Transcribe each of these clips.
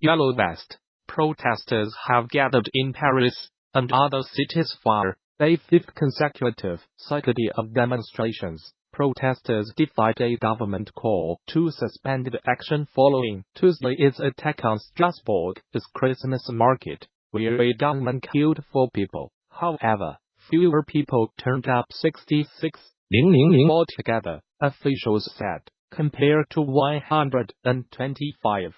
Yellow Vest protesters have gathered in Paris and other cities for a fifth consecutive Saturday of demonstrations. Protesters defied a government call to suspend the action following Tuesday's attack on Strasbourg's Christmas market, where a gunman killed 4 people. However, fewer people turned up, 66,000 altogether, officials said, compared to 125,000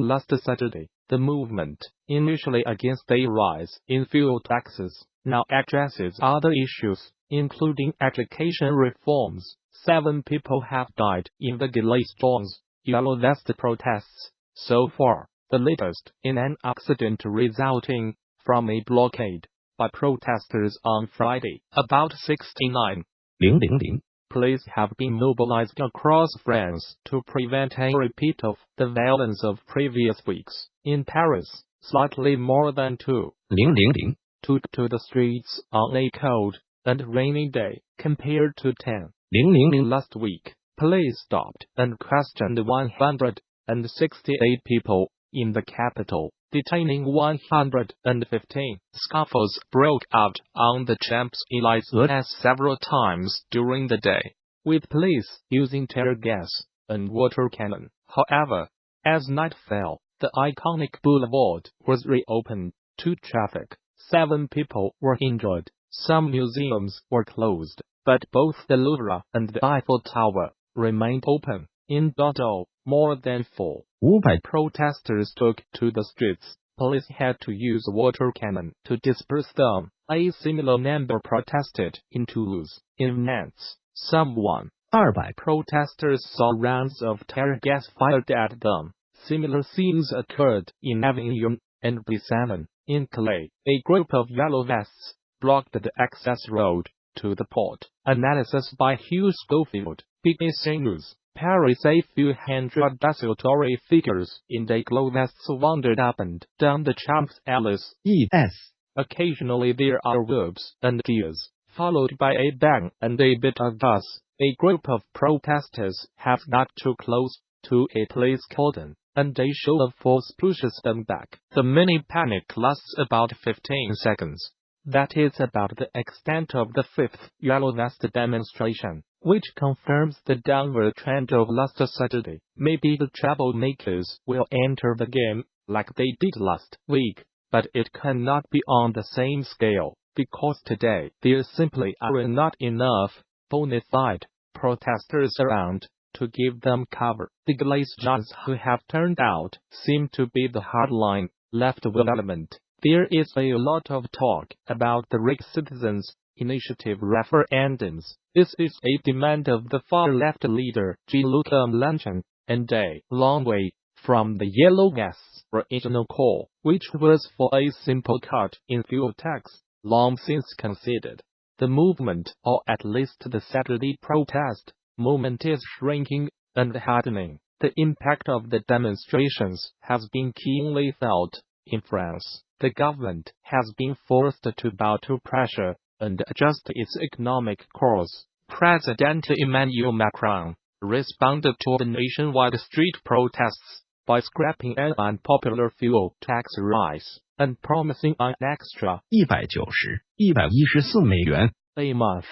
last Saturday. The movement, initially against a rise in fuel taxes, now addresses other issues, including education reforms. 7 people have died in the Gilets Jaunes Yellow Vest protests so far, the latest in an accident resulting from a blockade by protesters on Friday. About 69,000 police have been mobilized across France to prevent a repeat of the violence of previous weeks. In Paris, slightly more than 2,000 took to the streets on a cold and rainy day, compared to 10,000 last week. Police stopped and questioned 168 people in the capital, detaining 115. Scuffles broke out on the Champs-Élysées several times during the day, with police using tear gas and water cannon. However, as night fell, the iconic boulevard was reopened to traffic. 7 people were injured. Some museums were closed, but both the Louvre and the Eiffel Tower remained open. In Bordeaux, more than 400 protesters took to the streets. Police had to use water cannon to disperse them. A similar number protested in Toulouse. In Nantes, some 100 protesters saw rounds of tear gas fired at them. Similar scenes occurred in Avignon and Besanon. In Calais, a group of Yellow Vests blocked the access road to the port. Analysis by Hugh Schofield, BBC News. Paris. A few hundred desultory figures in yellow vests wandered up and down the Champs-Élysées. Occasionally there are whoops and cheers, followed by a bang and a bit of buzz. A group of protesters have got too close to a police cordon, and a show of force pushes them back. The mini panic lasts about 15 seconds. That is about the extent of the 5th Yellow Vest demonstration, which confirms the downward trend of last Saturday. Maybe the troublemakers will enter the game like they did last week, but it cannot be on the same scale, because today there simply are not enough bona fide protesters around to give them cover. The Gilets Jaunes who have turned out seem to be the hardline left-wing element. There is a lot of talk about the Rick Citizens Initiative referendums. This is a demand of the far-left leader Jean-Luc Mélenchon, and a long way from the Yellow Vests' original call, which was for a simple cut in fuel tax, long since conceded. The movement, or at least the Saturday protest movement, is shrinking and hardening. The impact of the demonstrations has been keenly felt in France. The government has been forced to bow to pressure and adjust its economic course. President Emmanuel Macron responded to the nationwide street protests by scrapping an unpopular fuel tax rise and promising an extra 114美元 a month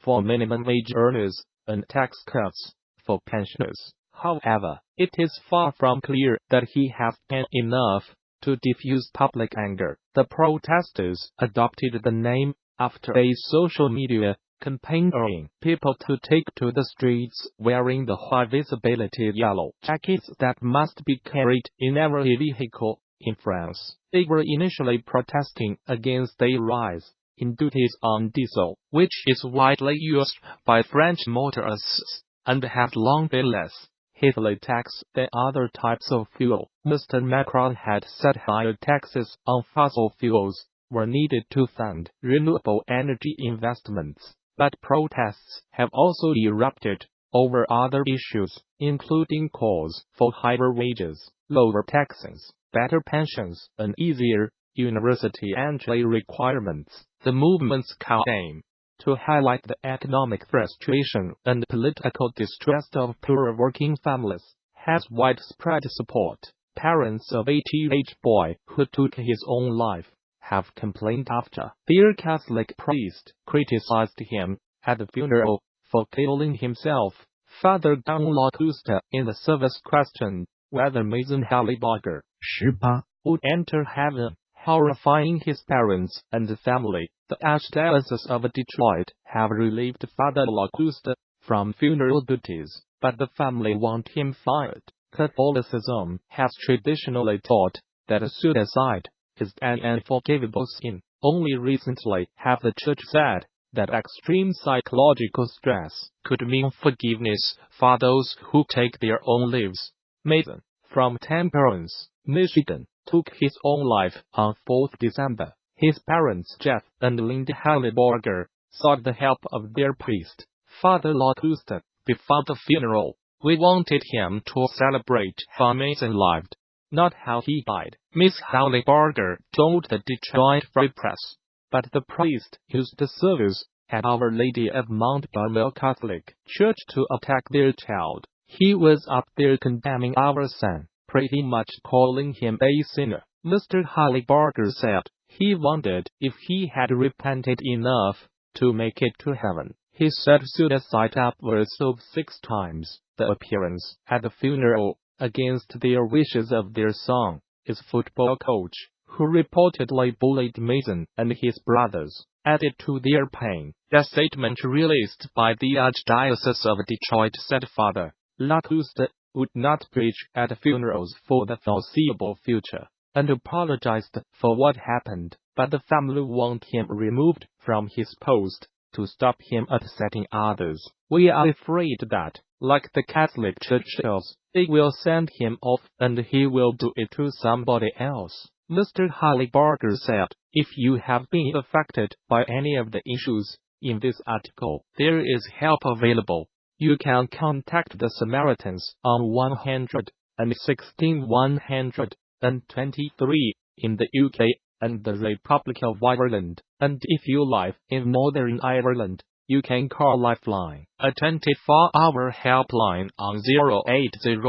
for minimum wage earners and tax cuts for pensioners. However, it is far from clear that he has done enough to diffuse public anger. The protesters adopted the name after a social media campaign urging people to take to the streets wearing the high-visibility yellow jackets that must be carried in every vehicle in France. They were initially protesting against a rise in duties on diesel, which is widely used by French motorists, and has long been less heavily taxed than other types of fuel. Mr Macron had said higher taxes on fossil fuels were needed to fund renewable energy investments, but protests have also erupted over other issues, including calls for higher wages, lower taxes, better pensions, and easier university entry requirements. The movement's aim to highlight the economic frustration and political distress of poor working families has widespread support. parents of a teenage boy who took his own life, have complained after their Catholic priest criticized him at the funeral for killing himself. Father Don Locusta in the service questioned whether Mason Halliburger 18. would enter heaven, horrifying his parents and the family. The Archdiocese of Detroit have relieved Father Locusta from funeral duties, but the family want him fired. Catholicism has traditionally taught that suicide is an unforgivable sin. Only recently have the Church said that extreme psychological stress could mean forgiveness for those who take their own lives. Mason, from Temperance, Michigan, took his own life on 4th December. His parents Jeff and Linda Halliburger sought the help of their priest, Father Locusta, before the funeral. We wanted him to celebrate how Mason lived, not how he died, Miss Halliburger told the Detroit Free Press. But the priest used the service at Our Lady of Mount Carmel Catholic Church to attack their child. He was up there condemning our son, pretty much calling him a sinner. Mr. Halliburger said he wondered if he had repented enough to make it to heaven. He said suicide upwards of 6 times. The appearance at the funeral, against their wishes of their son, is football coach, who reportedly bullied Mason and his brothers, added to their pain. The statement released by the Archdiocese of Detroit said Father Locusta would not preach at funerals for the foreseeable future, and apologized for what happened, but the family want him removed from his post to stop him upsetting others. We are afraid that, like the Catholic Church does, they will send him off and he will do it to somebody else. Mr. Halliburger said, if you have been affected by any of the issues in this article, there is help available. You can contact the Samaritans on 116 123 in the UK and the Republic of Ireland, and if you live in Northern Ireland, you can call Lifeline, a 24-hour helpline on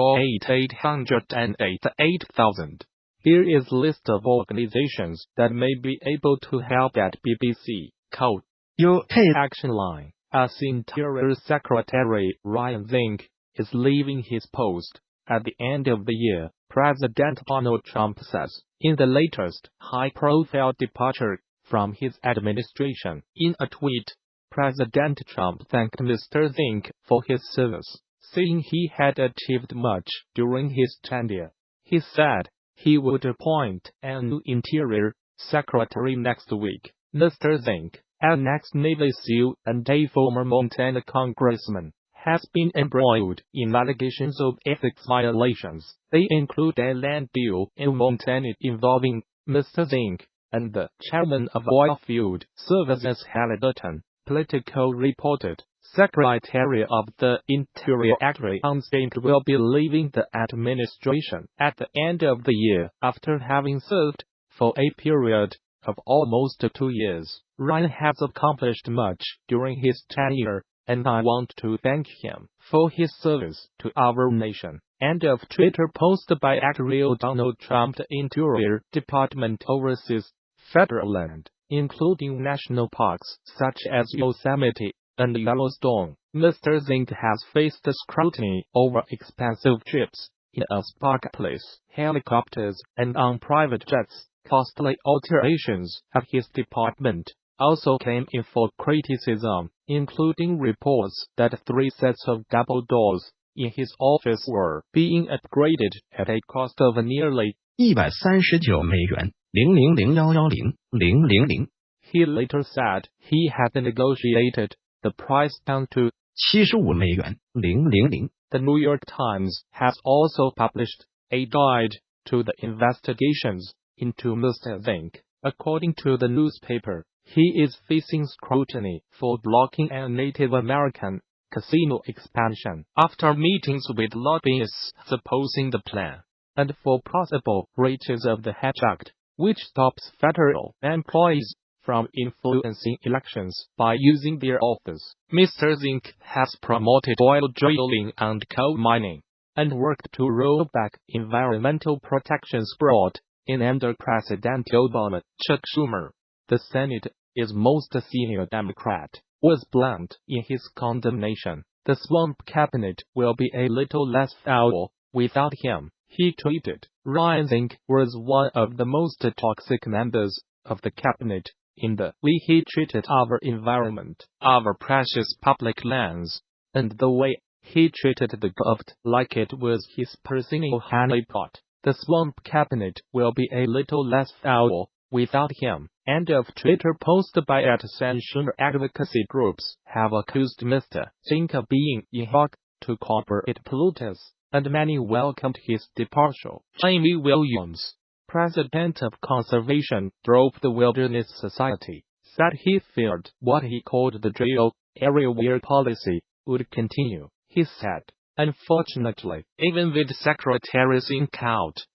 0808-808-8000. Here is a list of organizations that may be able to help at BBC. Code UK Action Line. As Interior Secretary Ryan Zinke is leaving his post at the end of the year, President Donald Trump says, in the latest high-profile departure from his administration. In a tweet, President Trump thanked Mr. Zinke for his service, saying he had achieved much during his tenure. He said he would appoint a new Interior Secretary next week. Mr. Zinke, an ex-Navy SEAL and a former Montana congressman, has been embroiled in allegations of ethics violations. They include a land deal in Montana involving Mr. Zinke and the chairman of Oilfield Services Halliburton. Politico reported. Secretary of the Interior Adrian Zinke will be leaving the administration at the end of the year after having served for a period of almost 2 years. Ryan has accomplished much during his tenure, and I want to thank him for his service to our nation. End of Twitter post by @Real Donald Trump. The Interior Department oversees federal land, including national parks such as Yosemite and Yellowstone. Mr. Zinke has faced scrutiny over expensive trips in a Sparkplace, helicopters, and on private jets. Costly alterations at his department also came in for criticism, including reports that 3 sets of double doors in his office were being upgraded at a cost of nearly $139,000,000. He later said he had negotiated the price down to $75,000,000. The New York Times has also published a guide to the investigations into Mr. Zinke. According to the newspaper, he is facing scrutiny for blocking a Native American casino expansion after meetings with lobbyists opposing the plan, and for possible breaches of the Hatch Act, which stops federal employees from influencing elections by using their office. Mr. Zinke has promoted oil drilling and coal mining. and worked to roll back environmental protections brought in under President Obama. Chuck Schumer, the Senate's most senior Democrat, was blunt in his condemnation. The swamp cabinet will be a little less foul without him, he tweeted. Mr Zinke was one of the most toxic members of the cabinet in the way he treated our environment, our precious public lands, and the way he treated the government like it was his personal honeypot. The swamp cabinet will be a little less foul without him. End of Twitter post by @Schumer. Advocacy groups have accused Mr. Zinke of being in hoc to corporate polluters, and many welcomed his departure. Jamie Williams, president of Conservation Grove the Wilderness Society, said he feared what he called the drill area where policy would continue. He said, "Unfortunately, even with secretaries in count,